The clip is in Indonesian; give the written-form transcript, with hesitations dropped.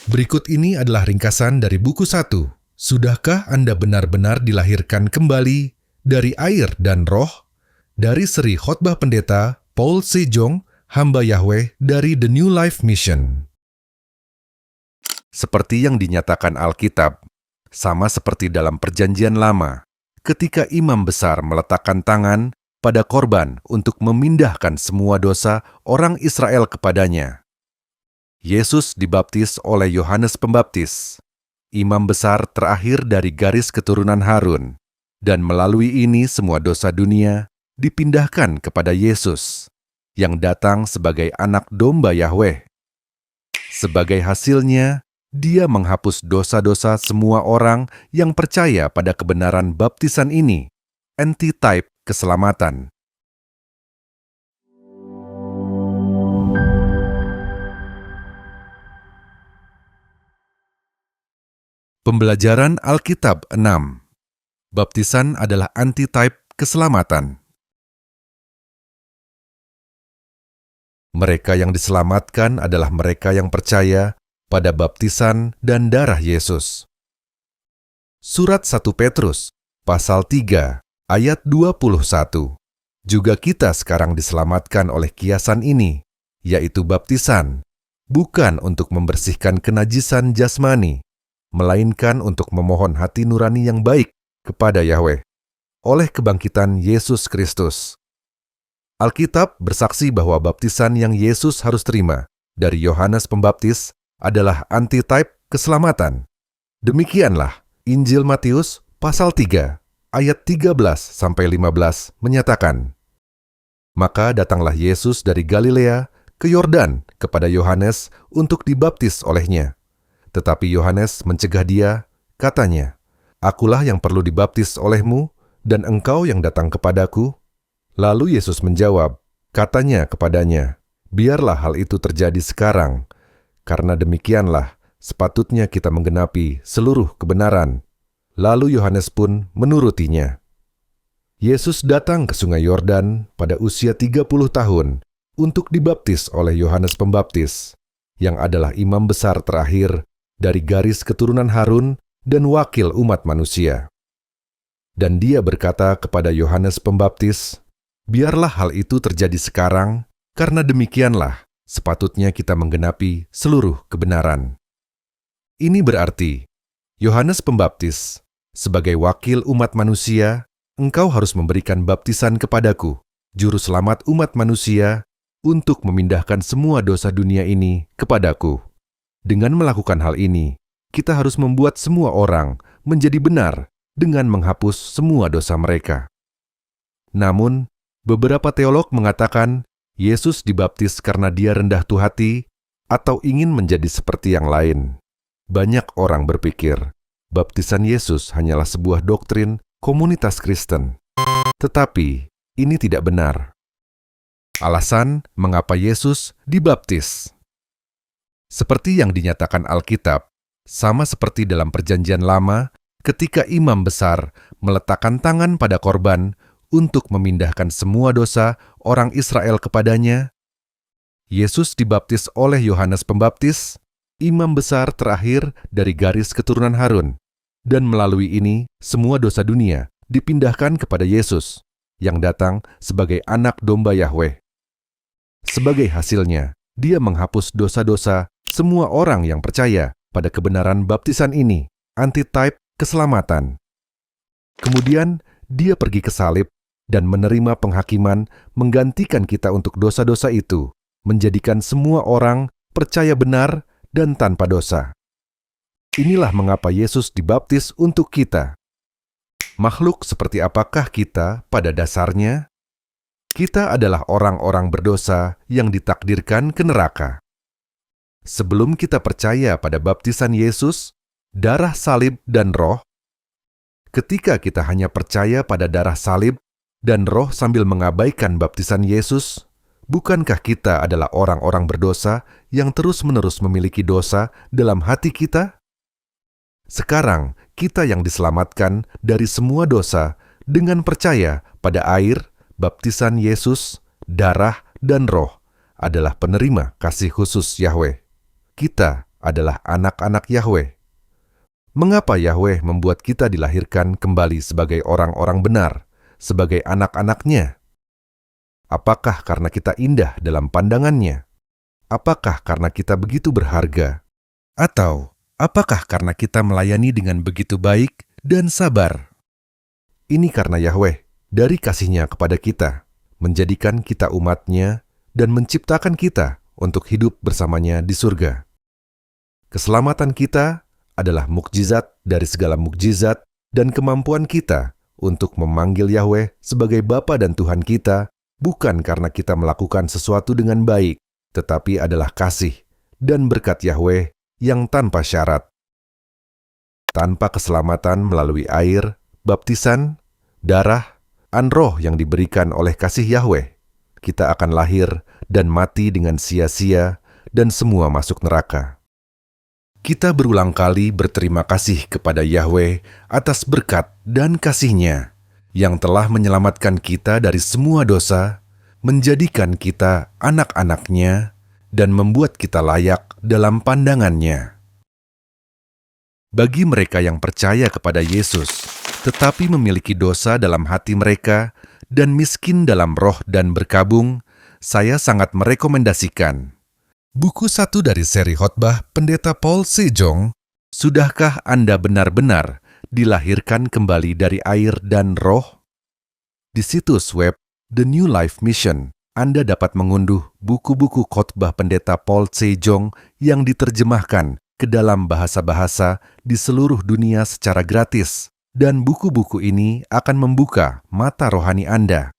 Berikut ini adalah ringkasan dari buku 1. Sudahkah Anda benar-benar dilahirkan kembali dari air dan roh? Dari seri khotbah pendeta Paul Sejong, hamba Yahweh dari The New Life Mission. Seperti yang dinyatakan Alkitab, sama seperti dalam Perjanjian Lama, ketika imam besar meletakkan tangan pada korban untuk memindahkan semua dosa orang Israel kepadanya. Yesus dibaptis oleh Yohanes Pembaptis, imam besar terakhir dari garis keturunan Harun, dan melalui ini semua dosa dunia dipindahkan kepada Yesus, yang datang sebagai anak domba Yahweh. Sebagai hasilnya, Dia menghapus dosa-dosa semua orang yang percaya pada kebenaran baptisan ini, antitype keselamatan. Pembelajaran Alkitab 6. Baptisan adalah antitype keselamatan. Mereka yang diselamatkan adalah mereka yang percaya pada baptisan dan darah Yesus. Surat 1 Petrus, pasal 3, ayat 21. Juga kita sekarang diselamatkan oleh kiasan ini, yaitu baptisan, bukan untuk membersihkan kenajisan jasmani, melainkan untuk memohon hati nurani yang baik kepada Yahweh, oleh kebangkitan Yesus Kristus. Alkitab bersaksi bahwa baptisan yang Yesus harus terima dari Yohanes Pembaptis adalah antitype keselamatan. Demikianlah Injil Matius pasal 3 ayat 13-15 menyatakan, "Maka datanglah Yesus dari Galilea ke Yordan kepada Yohanes untuk dibaptis olehnya. Tetapi Yohanes mencegah dia, katanya, 'Akulah yang perlu dibaptis olehmu, dan engkau yang datang kepadaku?' Lalu Yesus menjawab, katanya kepadanya, 'Biarlah hal itu terjadi sekarang, karena demikianlah sepatutnya kita menggenapi seluruh kebenaran.' Lalu Yohanes pun menurutinya. Yesus datang ke sungai Yordan pada usia 30 tahun untuk dibaptis oleh Yohanes Pembaptis, yang adalah imam besar terakhir dari garis keturunan Harun dan wakil umat manusia. Dan dia berkata kepada Yohanes Pembaptis, 'Biarlah hal itu terjadi sekarang, karena demikianlah sepatutnya kita menggenapi seluruh kebenaran.' Ini berarti, Yohanes Pembaptis, sebagai wakil umat manusia, engkau harus memberikan baptisan kepadaku, juru selamat umat manusia, untuk memindahkan semua dosa dunia ini kepadaku. Dengan melakukan hal ini, kita harus membuat semua orang menjadi benar dengan menghapus semua dosa mereka." Namun, beberapa teolog mengatakan Yesus dibaptis karena dia rendah hati atau ingin menjadi seperti yang lain. Banyak orang berpikir baptisan Yesus hanyalah sebuah doktrin komunitas Kristen. Tetapi, ini tidak benar. Alasan mengapa Yesus dibaptis. Seperti yang dinyatakan Alkitab, sama seperti dalam Perjanjian Lama, ketika imam besar meletakkan tangan pada korban untuk memindahkan semua dosa orang Israel kepadanya, Yesus dibaptis oleh Yohanes Pembaptis, imam besar terakhir dari garis keturunan Harun, dan melalui ini semua dosa dunia dipindahkan kepada Yesus, yang datang sebagai anak domba Yahweh. Sebagai hasilnya, dia menghapus dosa-dosa semua orang yang percaya pada kebenaran baptisan ini, antitype keselamatan. Kemudian, dia pergi ke salib dan menerima penghakiman menggantikan kita untuk dosa-dosa itu, menjadikan semua orang percaya benar dan tanpa dosa. Inilah mengapa Yesus dibaptis untuk kita. Makhluk seperti apakah kita pada dasarnya? Kita adalah orang-orang berdosa yang ditakdirkan ke neraka. Sebelum kita percaya pada baptisan Yesus, darah salib dan roh, ketika kita hanya percaya pada darah salib dan roh sambil mengabaikan baptisan Yesus, bukankah kita adalah orang-orang berdosa yang terus-menerus memiliki dosa dalam hati kita? Sekarang, kita yang diselamatkan dari semua dosa dengan percaya pada air, baptisan Yesus, darah, dan roh adalah penerima kasih khusus Yahweh. Kita adalah anak-anak Yahweh. Mengapa Yahweh membuat kita dilahirkan kembali sebagai orang-orang benar, sebagai anak-anaknya? Apakah karena kita indah dalam pandangannya? Apakah karena kita begitu berharga? Atau apakah karena kita melayani dengan begitu baik dan sabar? Ini karena Yahweh, dari kasih-Nya kepada kita, menjadikan kita umat-Nya dan menciptakan kita untuk hidup bersamanya di surga. Keselamatan kita adalah mukjizat dari segala mukjizat dan kemampuan kita untuk memanggil Yahweh sebagai Bapa dan Tuhan kita, bukan karena kita melakukan sesuatu dengan baik, tetapi adalah kasih dan berkat Yahweh yang tanpa syarat. Tanpa keselamatan melalui air, baptisan, darah, roh yang diberikan oleh kasih Yahweh, kita akan lahir dan mati dengan sia-sia dan semua masuk neraka. Kita berulang kali berterima kasih kepada Yahweh atas berkat dan kasih-Nya yang telah menyelamatkan kita dari semua dosa, menjadikan kita anak-anak-Nya, dan membuat kita layak dalam pandangan-Nya. Bagi mereka yang percaya kepada Yesus, tetapi memiliki dosa dalam hati mereka dan miskin dalam roh dan berkabung, saya sangat merekomendasikan buku 1 dari seri khotbah Pendeta Paul Sejong, Sudahkah Anda Benar-Benar Dilahirkan Kembali dari Air dan Roh? Di situs web The New Life Mission, Anda dapat mengunduh buku-buku khotbah Pendeta Paul Sejong yang diterjemahkan ke dalam bahasa-bahasa di seluruh dunia secara gratis, dan buku-buku ini akan membuka mata rohani Anda